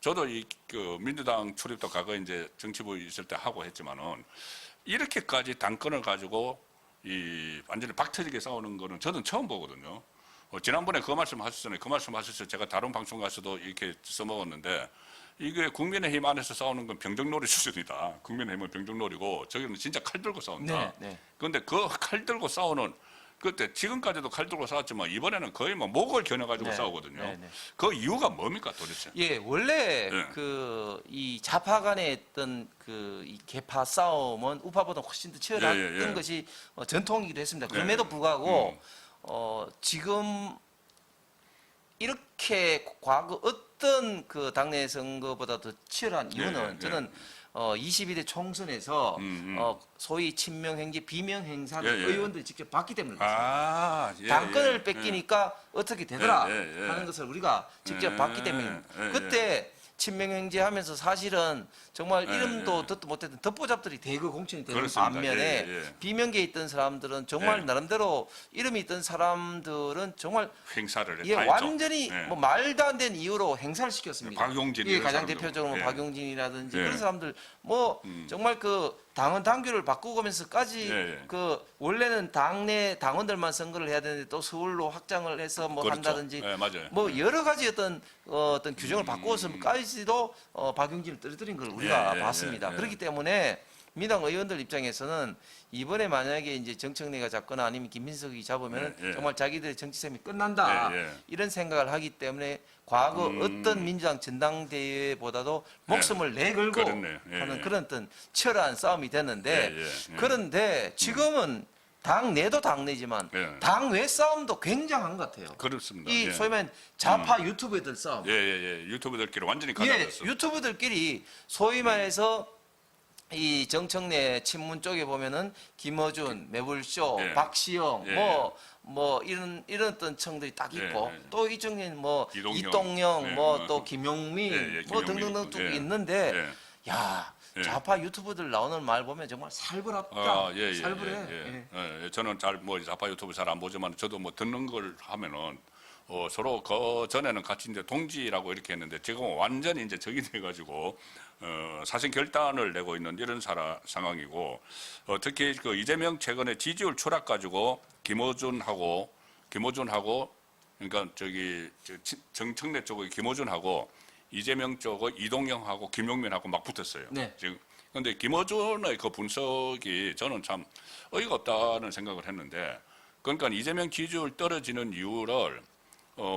저도 그 민주당 출입도 과거에 이제 정치부에 있을 때 하고 했지만은 이렇게까지 당권을 가지고 완전히 박터지게 싸우는 거는 저는 처음 보거든요. 지난번에 그 말씀 하셨잖아요. 그 말씀 하셨어요. 제가 다른 방송 가서도 이렇게 써먹었는데 이게 국민의힘 안에서 싸우는 건 병정놀이 수준이다. 국민의힘은 병정놀이고 저기는 진짜 칼 들고 싸운다. 그런데 그 칼 들고 싸우는 그때 지금까지도 칼 들고 싸웠지만 이번에는 거의 뭐 목을 겨눠가지고 싸우거든요. 그 이유가 뭡니까 도대체? 예, 원래 이 좌파 간의 어떤 이 계파 싸움은 우파보다 훨씬 더 치열했던 것이 전통이기도 했습니다. 그럼에도 불구하고 지금 이렇게 과거 어떤 그 당내 선거보다 더 치열한 이유는 저는 22대 총선에서 소위 친명행지 비명행사를 의원들이 직접 봤기 때문에 그렇습니다. 당권을 뺏기니까 어떻게 되더라 하는 것을 우리가 직접 봤기 때문에 그때 친명행제 하면서 사실은 정말 이름도 듣도 못했던 덮보잡들이 대거 공천이 되는 반면에 비명계에 있던 사람들은 정말 나름대로 이름이 있던 사람들은 정말 행사를 완전히 뭐 말도 안 되는 이유로 행사를 시켰습니다. 박용진 가장 대표적으로 뭐 박용진이라든지 그런 사람들 뭐 정말 그 당원 당규를 바꾸면서까지 그 원래는 당내 당원들만 선거를 해야 되는데 또 서울로 확장을 해서 뭐 한다든지 뭐 여러 가지 어떤 규정을 바꾸어서까지도 박용진을 떨어뜨린 걸 우리가 봤습니다. 그렇기 때문에 민당 의원들 입장에서는 이번에 만약에 이제 정청래가 잡거나 아니면 김민석이 잡으면 정말 자기들의 정치생이 끝난다 이런 생각을 하기 때문에 과거 어떤 민주당 전당대회보다도 목숨을 내걸고 하는 그런 어떤 치열한 싸움이 됐는데 그런데 지금은 당 내도 당내지만 당 외 싸움도 굉장한 것 같아요. 그렇습니다. 이 소위 말하는 좌파 유튜버들 싸움. 유튜버들끼리 완전히 갈라졌어. 유튜버들끼리 소위 말해서 이 정청래 친문 쪽에 보면은 김어준, 매불쇼, 박시영, 뭐 이런 어떤 청들이 딱 있고 또 이쪽에는 뭐 이동영, 뭐 또 김용민, 뭐 등등등 쭉 있는데 야. 좌파 유튜버들 나오는 말 보면 정말 살벌합다. 살벌해. 저는 잘 뭐 좌파 유튜브 잘 안 보지만 저도 뭐 듣는 걸 하면은 서로 그 전에는 같이 이제 동지라고 이렇게 했는데 지금은 완전히 이제 적이 돼가지고 사실 결단을 내고 있는 이런 상황이고 특히 그 이재명 최근에 지지율 추락 가지고 김어준하고 그러니까 저기 정청래 쪽의 김어준하고 이재명 쪽의 이동영하고 김용민하고 막 붙었어요. 지금 그런데 김어준의 그 분석이 저는 참 어이가 없다는 생각을 했는데 그러니까 이재명 지지율 떨어지는 이유를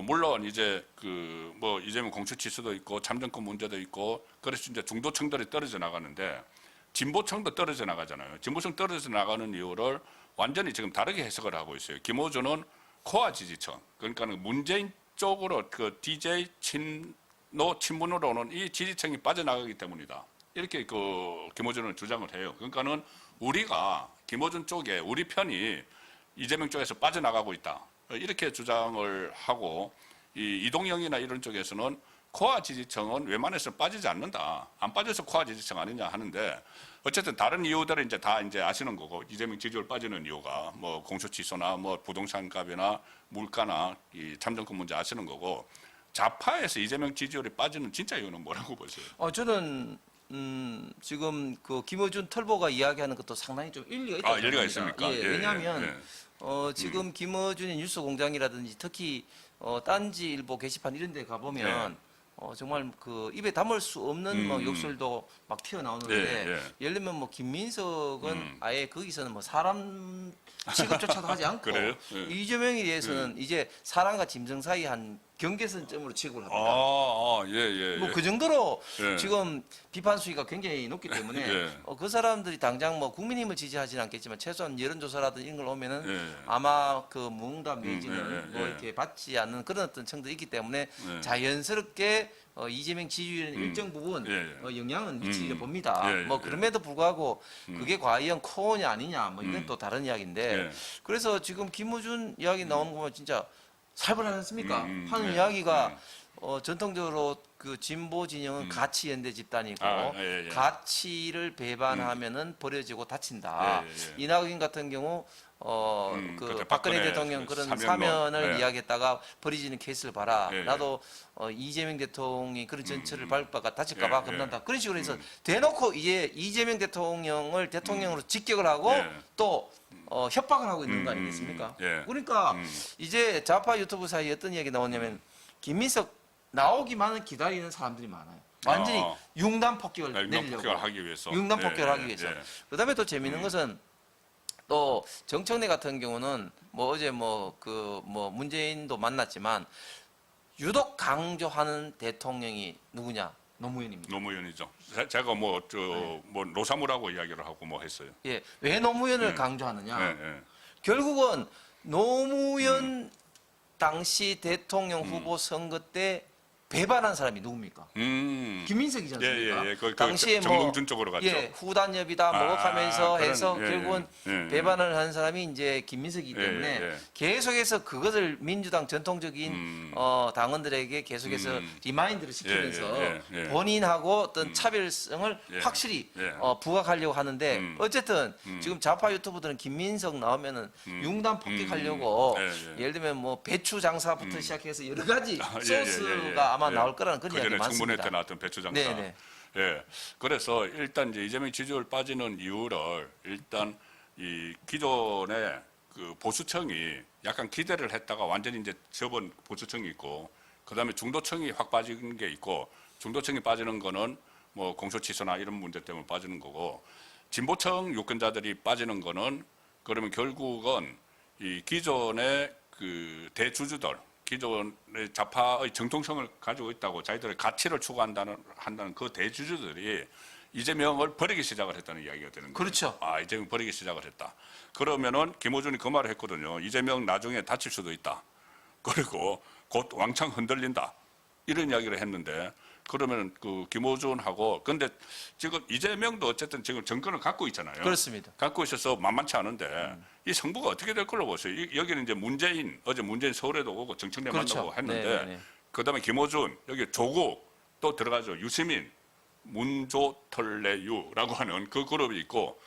물론 이제 그 뭐 이재명 공천치수도 있고 참정권 문제도 있고 그래서 이제 중도층들이 떨어져 나가는데 진보층도 떨어져 나가잖아요. 진보층 떨어져 나가는 이유를 완전히 지금 다르게 해석을 하고 있어요. 김어준은 코아 지지층 그러니까 문재인 쪽으로 그 DJ 친문으로는 이 지지층이 빠져나가기 때문이다. 이렇게 그 김어준은 주장을 해요. 그러니까는 우리가 김어준 쪽에 우리 편이 이재명 쪽에서 빠져나가고 있다. 이렇게 주장을 하고 이동영이나 이런 쪽에서는 코아 지지층은 웬만해서 빠지지 않는다. 안 빠져서 코아 지지층 아니냐 하는데 어쨌든 다른 이유들은 이제 다 이제 아시는 거고 이재명 지지율 빠지는 이유가 뭐 공소취소나 뭐 부동산 값이나 물가나 이 참정권 문제 아시는 거고 좌파에서 이재명 지지율이 빠지는 진짜 이유는 뭐라고 보세요? 저는 지금 그 김어준 털보가 이야기하는 것도 상당히 좀 일리가 있다고 생각합니다. 일리가 있습니까? 왜냐하면 지금 김어준의 뉴스공장이라든지 특히 딴지일보 게시판 이런 데 가보면 정말 그 입에 담을 수 없는 뭐 욕설도 막 튀어나오는데 예를 들면 뭐 김민석은 아예 거기서는 뭐 사람 취급조차도 하지 않고 이재명에 대해서는 이제 사람과 짐승 사이 한 경계선점으로 취급을 합니다. 뭐 그 정도로 지금 비판 수위가 굉장히 높기 때문에 그 사람들이 당장 뭐 국민힘을 지지하지는 않겠지만 최소한 여론조사라든지 이런 걸 오면은 아마 그 무응답 내지는 뭐 이렇게 받지 않는 그런 어떤 청들이 있기 때문에 자연스럽게 이재명 지지율은 일정 부분 영향은 미치리라 봅니다. 뭐 그럼에도 불구하고 그게 과연 코어냐 아니냐 뭐 이건 또 다른 이야기인데 그래서 지금 김어준 이야기 나오는 거 보면 진짜 살벌하지 않습니까? 하는 이야기가 전통적으로 그 진보 진영은 가치 연대 집단이고 가치를 배반하면은 버려지고 다친다. 이낙연 같은 경우 그때 박근혜 박근혜 대통령 그런 사면론. 사면을 네. 이야기했다가 버려지는 케이스를 봐라. 예, 예. 나도 이재명 대통령이 그런 전철을 밟을까 다칠까봐 예, 예. 겁난다. 그런 식으로 해서 대놓고 이제 이재명 대통령을 대통령으로 직격을 하고 예. 또 협박을 하고 있는 거 아니겠습니까? 예. 그러니까 이제 좌파 유튜브 사이에 어떤 이야기 나오냐면 김민석 나오기만은 기다리는 사람들이 많아요. 완전히 융단 폭격을 내리려고. 폭격을 하기 위해서. 융단 예, 폭격을 예, 하기 위해서. 예. 그다음에 또 재미있는 것은 또 정청래 같은 경우는 뭐 어제 문재인도 만났지만 유독 강조하는 대통령이 누구냐? 노무현입니다. 노무현이죠. 제가 뭐 노사무라고 이야기를 하고 뭐 했어요. 예, 왜 노무현을 강조하느냐? 예, 예. 결국은 노무현 당시 대통령 후보 선거 때 배반한 사람이 누굽니까? 김민석이지 않습니까? 예. 당시에 정몽준 쪽으로 갔죠. 후단협이다 먹어가면서 그런, 해서 예, 결국은 예. 배반을 한 사람이 이제 김민석이기 때문에 예. 계속해서 그것을 민주당 전통적인 당원들에게 계속해서 리마인드를 시키면서 예. 본인하고 어떤 차별성을 확실히 예. 부각하려고 하는데 어쨌든 지금 좌파 유튜브들은 김민석 나오면은 융단 폭격하려고 예. 예를 들면 뭐 배추 장사부터 시작해서 여러 가지 예. 소스가 아마 나올 거라는 그런 이야기 그전에 청문회 많습니다. 때 나왔던 배추장사. 네네. 예. 그래서 일단 이제 이재명 지지율 빠지는 이유를 일단 이 기존의 그 보수층이 약간 기대를 했다가 완전히 이제 접은 보수층이 있고, 그다음에 중도층이 확 빠진 게 있고, 중도층이 빠지는 거는 뭐 공소취소나 이런 문제 때문에 빠지는 거고, 진보층 유권자들이 빠지는 거는 그러면 결국은 이 기존의 그 대주주들, 기존의 좌파의 정통성을 가지고 있다고 자기들의 가치를 추구한다는 그 대주주들이 이재명을 버리기 시작을 했다는 이야기가 되는 거예요. 그렇죠. 이재명 버리기 시작을 했다. 그러면은 김호준이 그 말을 했거든요. 이재명 나중에 다칠 수도 있다. 그리고 곧 왕창 흔들린다. 이런 이야기를 했는데, 그러면 그 김호준하고, 근데 지금 이재명도 어쨌든 지금 정권을 갖고 있잖아요. 그렇습니다. 갖고 있어서 만만치 않은데 이 성부가 어떻게 될 걸로 보세요. 여기는 이제 어제 문재인 서울에도 오고 정청래 그렇죠. 만나고 했는데, 네네네. 그다음에 김호준, 여기 조국 또 들어가죠. 유시민, 문조털레유라고 하는 그 그룹이 있고,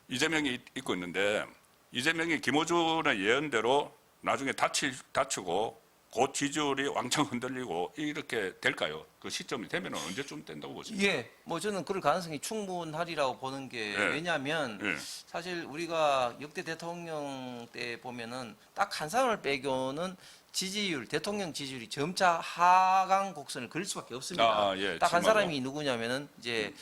이재명이 있고 있는데, 이재명이 김호준의 예언대로 나중에 다치고 곧 지지율이 왕창 흔들리고 이렇게 될까요? 그 시점이 되면 언제쯤 된다고 보십니까? 예, 뭐 저는 그럴 가능성이 충분하리라고 보는 게 예. 왜냐하면 예. 사실 우리가 역대 대통령 때 보면은 딱 한 사람을 빼고는 대통령 지지율이 점차 하강 곡선을 그릴 수밖에 없습니다. 예, 딱 한 정말로. 사람이 누구냐면은 이제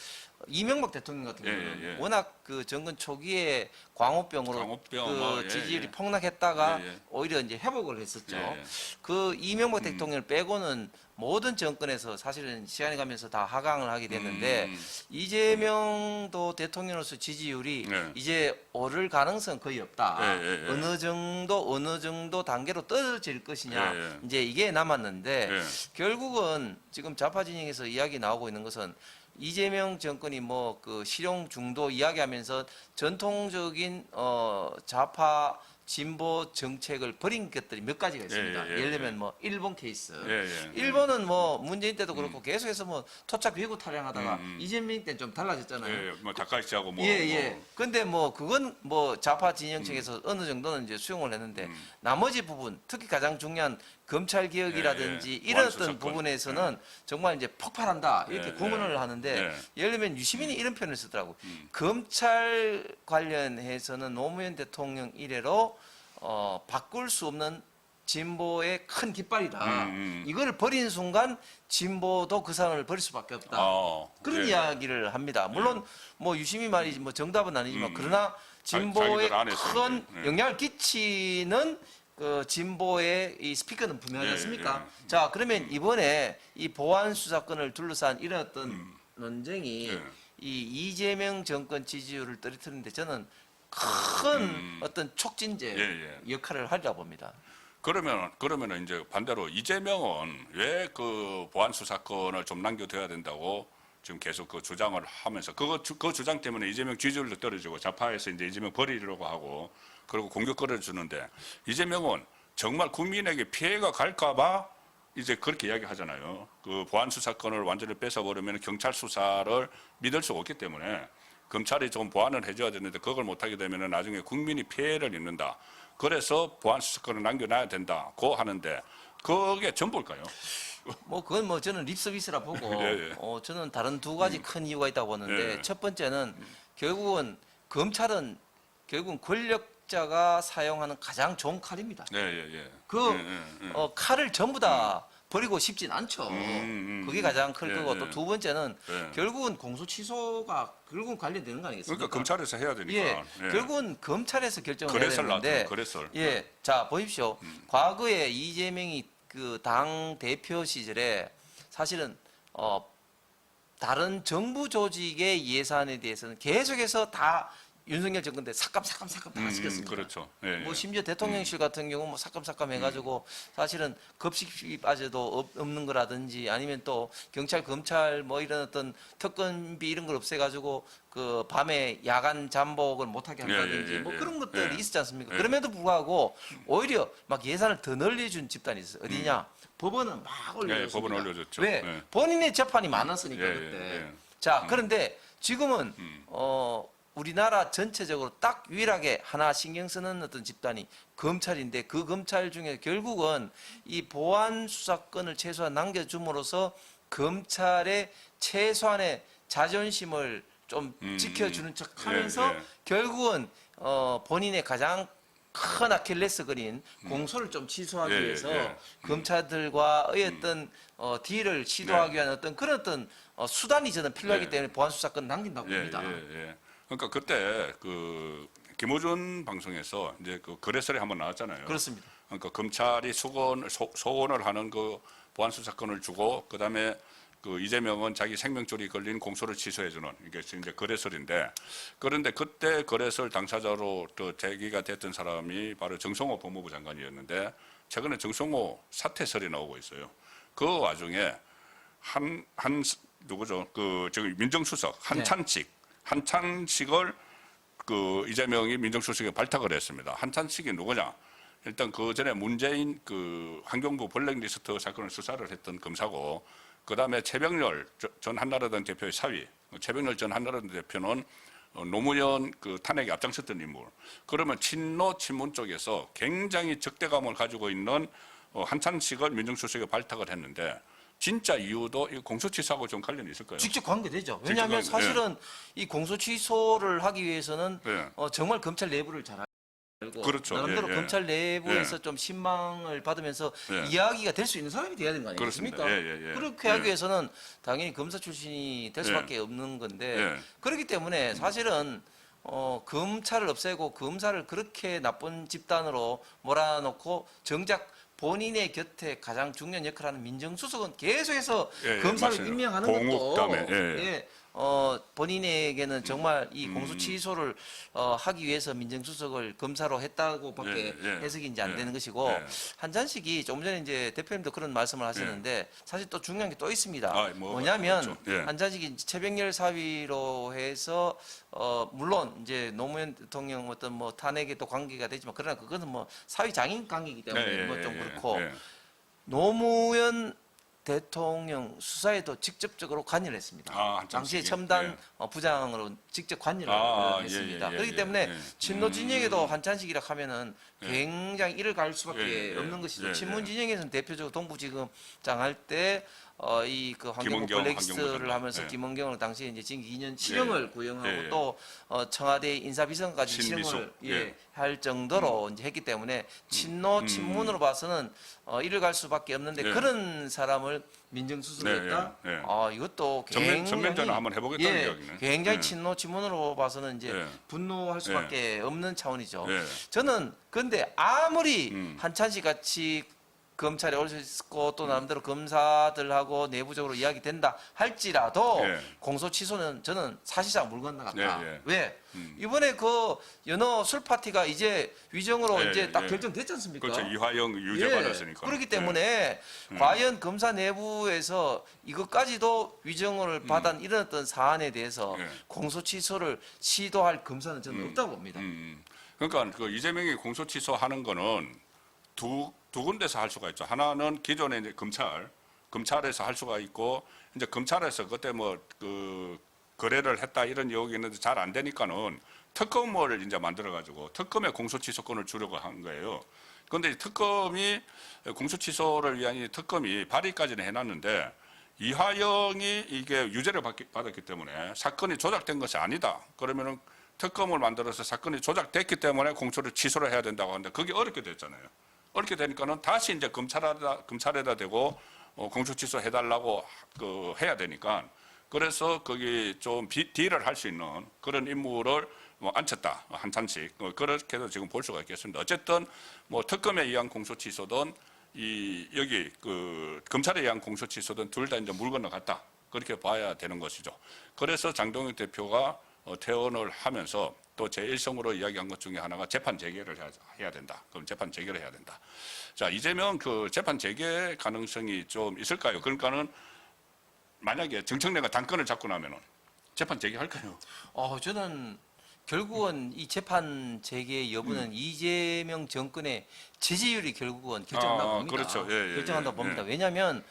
이명박 대통령 같은 경우는 예. 워낙 그 정권 초기에 광우병으로 광우병, 그 뭐, 예, 지지율이 예. 폭락했다가 예. 오히려 이제 회복을 했었죠. 예. 그 이명박 대통령을 빼고는 모든 정권에서 사실은 시간이 가면서 다 하강을 하게 됐는데 이재명도 대통령으로서 지지율이 네. 이제 오를 가능성 거의 없다. 예. 어느 정도 단계로 떨어질 것이냐. 예. 이제 이게 남았는데 예. 결국은 지금 좌파 진영에서 이야기 나오고 있는 것은 이재명 정권이 뭐 그 실용 중도 이야기하면서 전통적인 좌파 진보 정책을 버린 것들이 몇 가지가 있습니다. 예. 예를 들면 뭐 일본 케이스. 예. 일본은 뭐 문재인 때도 그렇고 계속해서 뭐 토착 비구 타령하다가 이재명 때는 좀 달라졌잖아요. 예. 뭐 다카이치하고 뭐. 예. 근데 뭐 그건 뭐 좌파 진영 측에서 어느 정도는 이제 수용을 했는데 나머지 부분, 특히 가장 중요한 검찰 개혁이라든지 예. 이런 보안수사권. 어떤 부분에서는 정말 이제 폭발한다 이렇게 예. 공언을 하는데 예. 예를 들면 유시민이 이런 표현을 쓰더라고. 검찰 관련해서는 노무현 대통령 이래로 바꿀 수 없는 진보의 큰 깃발이다. 이거를 버린 순간 진보도 그 사람을 버릴 수밖에 없다. 그런 예. 이야기를 합니다. 물론 뭐 유시민 말이 뭐 정답은 아니지만 그러나 진보에 자기들 안에서 큰 이제, 예. 영향을 끼치는 그 진보의 이 스피커는 분명하지 예, 않습니까? 자, 그러면 이번에 이 보안 수사권을 둘러싼 이런 어떤 논쟁이 예. 이 이재명 정권 지지율을 떨어뜨리는데 저는 큰 어떤 촉진제 예. 역할을 하리라 봅니다. 그러면은 이제 반대로 이재명은 왜 그 보안 수사권을 좀 남겨둬야 된다고 지금 계속 그 주장을 하면서 그 주장 때문에 이재명 지지율도 떨어지고 좌파에서 이제 이재명 버리려고 하고 그리고 공격거리를 주는데 이재명은 정말 국민에게 피해가 갈까봐 이제 그렇게 이야기하잖아요. 그 보안 수사권을 완전히 뺏어버리면 경찰 수사를 믿을 수 없기 때문에 검찰이 좀 보완을 해줘야 되는데 그걸 못하게 되면은 나중에 국민이 피해를 입는다. 그래서 보안 수사권을 남겨놔야 된다고 하는데 그게 전부일까요? 뭐 그건 뭐 저는 립 서비스라 보고 예, 예. 저는 다른 두 가지 큰 이유가 있다고 보는데 예. 첫 번째는 결국은 검찰은 결국은 권력자가 사용하는 가장 좋은 칼입니다. 예, 예, 예. 그 예, 예, 예. 칼을 전부 다 버리고 싶진 않죠. 그게 가장 클 예, 거고 예. 또 두 번째는 예. 결국은 공소 취소가 결국은 관련되는 거 아니겠습니까? 그러니까 검찰에서 해야 되니까. 예, 예. 결국은 검찰에서 결정을 해야 거래설 되는데 나왔잖아요. 거래설. 예, 자 보십시오. 과거에 이재명이 그 당 대표 시절에 사실은 다른 정부 조직의 예산에 대해서는 계속해서 다 윤석열 정권 때 삭감 다 시켰습니다. 그렇죠. 예, 뭐 예. 심지어 대통령실 같은 경우 뭐 삭감 해가지고 사실은 급식비 빠져도 없는 거라든지 아니면 또 경찰 검찰 뭐 이런 어떤 특권비 이런 걸 없애가지고 그 밤에 야간 잠복을 못하게 한다든지 예, 예, 뭐 예. 그런 것들이 예. 있었지 않습니까? 예. 그럼에도 불구하고 오히려 막 예산을 더 늘려준 집단이 있어요. 어디냐? 법원은 막 올려줬습니다. 예, 법원 올려줬죠. 왜? 예. 본인의 재판이 많았으니까 예, 그때. 예, 예. 자, 그런데 지금은 우리나라 전체적으로 딱 유일하게 하나 신경 쓰는 어떤 집단이 검찰인데 그 검찰 중에 결국은 이 보안 수사권을 최소한 남겨줌으로써 검찰의 최소한의 자존심을 좀 지켜주는 척하면서 예, 예. 결국은 본인의 가장 큰 아킬레스건인 공소를 좀 취소하기 예, 위해서 예. 검찰들과의 어떤 딜을 시도하기 위한 어떤 그런 어떤 수단이 저는 필요하기 예. 때문에 보안 수사권 남긴다고 예, 봅니다. 예, 예. 그러니까 그때 그 김호준 방송에서 이제 그 거래설이 한번 나왔잖아요. 그렇습니다. 그러니까 검찰이 소원을 하는 그 보안 수사권을 주고 그다음에 그 이재명은 자기 생명줄이 걸린 공소를 취소해주는 이게 이제 거래설인데 그런데 그때 거래설 당사자로 또 제기가 됐던 사람이 바로 정성호 법무부 장관이었는데 최근에 정성호 사퇴설이 나오고 있어요. 그 와중에 누구죠? 그 지금 민정수석 한찬식을 그 이재명이 민정수석에 발탁을 했습니다. 한찬식이 누구냐? 일단 그 전에 문재인 그 환경부 블랙리스트 사건을 수사를 했던 검사고, 그 다음에 최병렬 전 한나라당 대표의 사위, 최병렬 전 한나라당 대표는 노무현 그 탄핵에 앞장섰던 인물. 그러면 친노 친문 쪽에서 굉장히 적대감을 가지고 있는 한찬식을 민정수석에 발탁을 했는데. 진짜 이유도 이 공소취소하고 좀 관련이 있을까요? 직접 관계되죠. 왜냐하면 직접 관계, 사실은 이 공소 취소를 하기 위해서는 예. 정말 검찰 내부를 잘 알고 그렇죠. 나름대로 예, 예. 검찰 내부에서 예. 좀 신망을 받으면서 예. 이야기가 될 수 있는 사람이 돼야 되는 거 아니겠습니까? 그렇습니다. 예, 예, 예. 그렇게 하기 예. 위해서는 당연히 검사 출신이 될 수밖에 없는 건데 예. 그렇기 때문에 사실은 검찰을 없애고 검사를 그렇게 나쁜 집단으로 몰아놓고 정작 본인의 곁에 가장 중요한 역할을 하는 민정수석은 계속해서 예, 예, 검사를 맞아요. 임명하는 공욱 것도 다음에, 예. 예, 본인에게는 정말 이 공소 취소를 하기 위해서 민정수석을 검사로 했다고밖에 예, 예. 해석이 이제 안 예. 되는 것이고 예. 한잔식이 조금 전에 이제 대표님도 그런 말씀을 하셨는데 사실 또 중요한 게 또 있습니다. 아, 뭐, 뭐냐면 그렇죠. 예. 한잔식이 최병렬 사위로 해서 물론 이제 노무현 대통령 어떤 뭐 탄핵에 또 관계가 되지만 그러나 그것은 뭐 사위 장인 관계이기 때문에 예, 예, 뭐 좀 예, 그렇고 예. 노무현 대통령 수사에도 직접적으로 관여를 했습니다. 아, 한참씩이? 당시에 첨단 예. 부장으로 직접 관여를 아, 했습니다. 예, 예, 그렇기 예, 때문에 예. 친노 진영에도 한찬식이라 하면은 굉장히 이를 갈 수밖에 예, 예, 없는 것이죠. 예, 친문 예. 진영에서는 대표적으로 동부지검장 할 때 이 그 환경부 김은경 블랙리스트를 환경부장관. 하면서 예. 김은경을 당시에 이제 징역 2년 실형을 구형하고 예, 예. 또 청와대 인사비서관까지 신미숙. 실형을 예. 할 정도로 이제 했기 때문에 친노 친문으로 봐서는 이를 갈 수밖에 없는데 예. 그런 사람을 민정수석했다. 예, 예, 예. 이것도 전면전을 한번 해보겠다는 이야기네. 굉장히 예. 친노 친문으로 봐서는 이제 예. 분노할 수밖에 없는 차원이죠. 예. 저는 근데 아무리 한찬식 같이 검찰에 올 수 있고 또 나름대로 검사들하고 내부적으로 이야기된다 할지라도 예. 공소 취소는 저는 사실상 물 건너갔다. 예, 예. 왜? 이번에 그 연어 술 파티가 이제 위정으로 예, 이제 딱 예. 결정됐지 않습니까? 그렇죠. 이화영 유죄 예, 받았으니까. 그렇기 때문에 과연 검사 내부에서 이것까지도 위정을 받은 이런 어떤 사안에 대해서 예. 공소 취소를 시도할 검사는 저는 없다고 봅니다. 그러니까 그 이재명이 공소 취소하는 거는 두 군데서 할 수가 있죠. 하나는 기존에 이제 검찰에서 할 수가 있고 이제 검찰에서 그때 뭐 그 거래를 했다 이런 의혹이 있는데 잘 안 되니까는 특검을 이제 만들어 가지고 특검의 공소 취소권을 주려고 한 거예요. 그런데 특검이 공소 취소를 위한 이 특검이 발의까지는 해놨는데 이화영이 이게 유죄를 받았기 때문에 사건이 조작된 것이 아니다. 그러면은 특검을 만들어서 사건이 조작됐기 때문에 공소를 취소를 해야 된다고 하는데 그게 어렵게 됐잖아요. 어렵게 되니까는 다시 이제 검찰에다 대고 공소 취소 해달라고 해야 되니까 그래서 거기 좀 딜을 할 수 있는 그런 인물을 앉혔다 한참씩 그렇게도 지금 볼 수가 있겠습니다. 어쨌든 뭐 특검에 의한 공소 취소든 여기 검찰에 의한 공소 취소든 둘 다 이제 물 건너갔다 그렇게 봐야 되는 것이죠. 그래서 장동혁 대표가 퇴원을 하면서 또 제1성으로 이야기한 것 중에 하나가 재판 재개를 해야 된다. 그럼 재판 재개를 해야 된다. 자, 이재명 재판 재개 가능성이 좀 있을까요? 그러니까는 만약에 정청래가 당권을 잡고 나면은 재판 재개할까요? 저는 결국은 이 재판 재개 여부는 이재명 정권의 지지율이 결국은 결정한다고 봅니다. 그렇죠. 예, 결정한다고 봅니다. 왜냐하면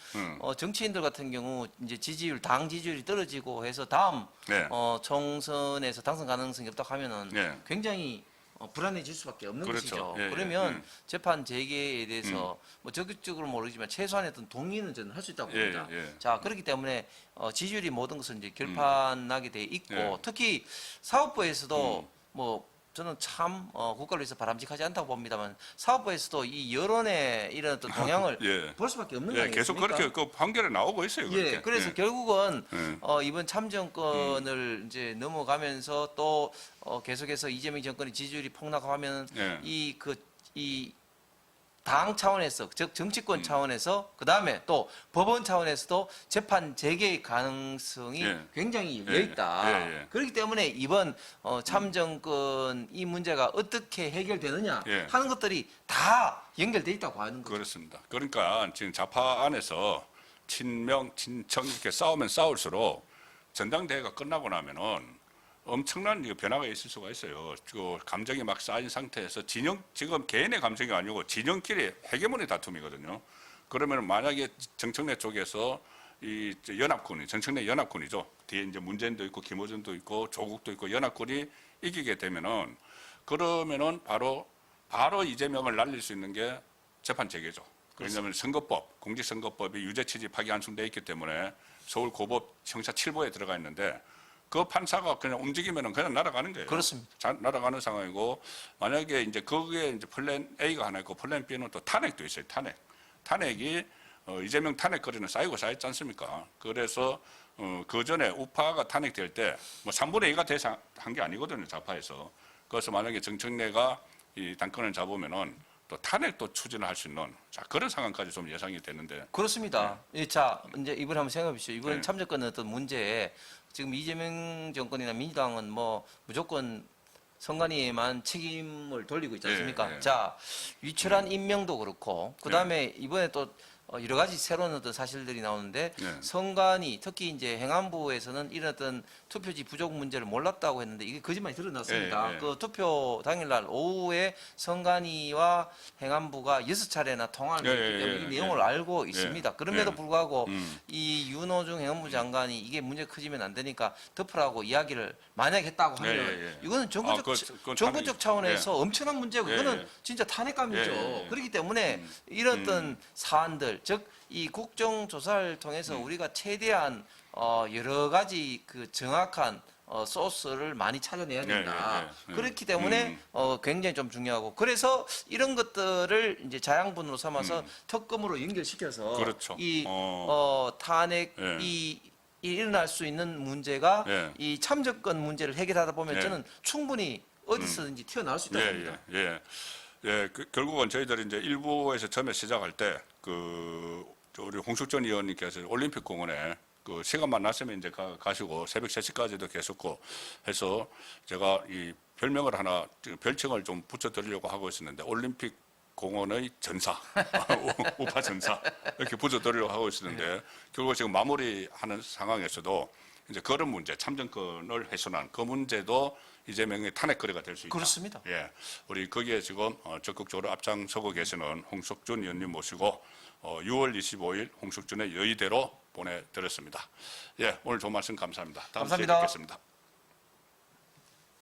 정치인들 같은 경우 이제 당 지지율이 떨어지고 해서 다음 네. 총선에서 당선 가능성이 없다고 하면은 네. 굉장히 불안해질 수밖에 없는 그렇죠. 것이죠. 예, 그러면 재판 재개에 대해서 뭐 적극적으로 모르지만 최소한의 어떤 동의는 저는 할 수 있다고 예, 봅니다. 예. 자, 그렇기 때문에 지지율이 모든 것을 이제 결판나게 돼 있고 예. 특히 사법부에서도 뭐 저는 참 국가를 위해서 바람직하지 않다고 봅니다만 사법부에서도 이 여론의 이런 어떤 동향을 예. 볼 수밖에 없는 거 예, 아니겠습니까? 계속 그렇게 그 판결에 나오고 있어요. 그렇게. 예, 그래서 예. 결국은 예. 이번 참정권을 이제 넘어가면서 또 계속해서 이재명 정권의 지지율이 폭락하면 예. 이 당 차원에서 즉 정치권 차원에서 그 다음에 또 법원 차원에서도 재판 재개의 가능성이 예. 굉장히 예. 열려 있다. 예, 예. 그렇기 때문에 이번 참정권 이 문제가 어떻게 해결되느냐 예. 하는 것들이 다 연결돼 있다고 하는 거죠. 그렇습니다. 그러니까 지금 좌파 안에서 친명, 친청 이렇게 싸우면 싸울수록 전당대회가 끝나고 나면은 엄청난 변화가 있을 수가 있어요. 그 감정이 막 쌓인 상태에서 지금 개인의 감정이 아니고 진영끼리 헤게모니 다툼이거든요. 그러면 만약에 정청래 쪽에서 이 연합군이 정청래 연합군이죠. 뒤에 이제 문재인도 있고 김어준도 있고 조국도 있고 연합군이 이기게 되면은 그러면은 바로 이재명을 날릴 수 있는 게 재판 재개죠. 왜냐하면 선거법, 공직선거법이 유죄 취지 파기환송돼 있기 때문에 서울 고법 형사 7부에 들어가 있는데 그 판사가 그냥 움직이면은 그냥 날아가는 거예요. 그렇습니다. 날아가는 상황이고 만약에 이제 거기에 이제 플랜 A가 하나 있고 플랜 B는 또 탄핵도 있어요. 탄핵이 이재명 탄핵거리는 쌓이고 쌓였지 않습니까? 그래서 그 전에 우파가 탄핵될 때 뭐 3분의 2가 돼서 한 게 아니거든요. 좌파에서. 그래서 만약에 정청래가 이 당권을 잡으면은 또 탄핵도 추진을 할 수 있는 그런 상황까지 좀 예상이 되는데. 그렇습니다. 예, 자, 이제 이번에 한번 생각해 보시죠. 이번 네. 참정권의 어떤 문제에 지금 이재명 정권이나 민주당은 뭐 무조건 선관위에만 책임을 돌리고 있지 않습니까? 예, 예. 자, 위철한 임명도 그렇고, 그 다음에 이번에 또 여러 가지 새로운 어떤 사실들이 나오는데 네. 선관위 특히 이제 행안부에서는 이런 어떤 투표지 부족 문제를 몰랐다고 했는데 이게 거짓말이 드러났습니다. 예, 예. 그 투표 당일날 오후에 선관위와 행안부가 6차례나 통화를 예, 했기 때문에 예, 이 예, 내용을 예. 알고 있습니다. 그럼에도 예. 불구하고 이 윤호중 행안부 장관이 이게 문제 커지면 안 되니까 덮으라고 이야기를 만약 했다고 하면 예, 예. 이거는 그건 정부적 탄핵이죠. 차원에서 엄청난 문제고 예, 이거는 예. 진짜 탄핵감이죠. 예, 예, 예. 그렇기 때문에 이런 어떤 사안들 즉 이 국정조사를 통해서 우리가 최대한 여러 가지 그 정확한 소스를 많이 찾아내야 된다. 예. 그렇기 때문에 굉장히 좀 중요하고 그래서 이런 것들을 이제 자양분으로 삼아서 특검으로 연결시켜서 그렇죠. 이 탄핵이 예. 일어날 수 있는 문제가 예. 이 참정권 문제를 해결하다 보면 예. 저는 충분히 어디서든지 튀어나올 수 있다고 봅니다. 예. 결국은 저희들이 이제 일부에서 처음에 시작할 때 우리 홍숙전 의원님께서 올림픽 공원에 그 시간만 났으면 이제 가시고 새벽 3시까지도 계셨고 해서 제가 이 별명을 하나 별칭을 좀 붙여드리려고 하고 있었는데 올림픽 공원의 전사, 우파 전사 이렇게 붙여드리려고 하고 있었는데 결국 지금 마무리하는 상황에서도 이제 그런 문제, 참정권을 훼손한 그 문제도 이재명의 탄핵거리가 될 수 있다. 그렇습니다. 예, 우리 거기에 지금 적극적으로 앞장서고 계시는 홍석준 의원님 모시고 6월 25일 홍석준의 여의대로 보내드렸습니다. 예, 오늘 좋은 말씀 감사합니다. 다음 감사합니다. 주에 뵙겠습니다.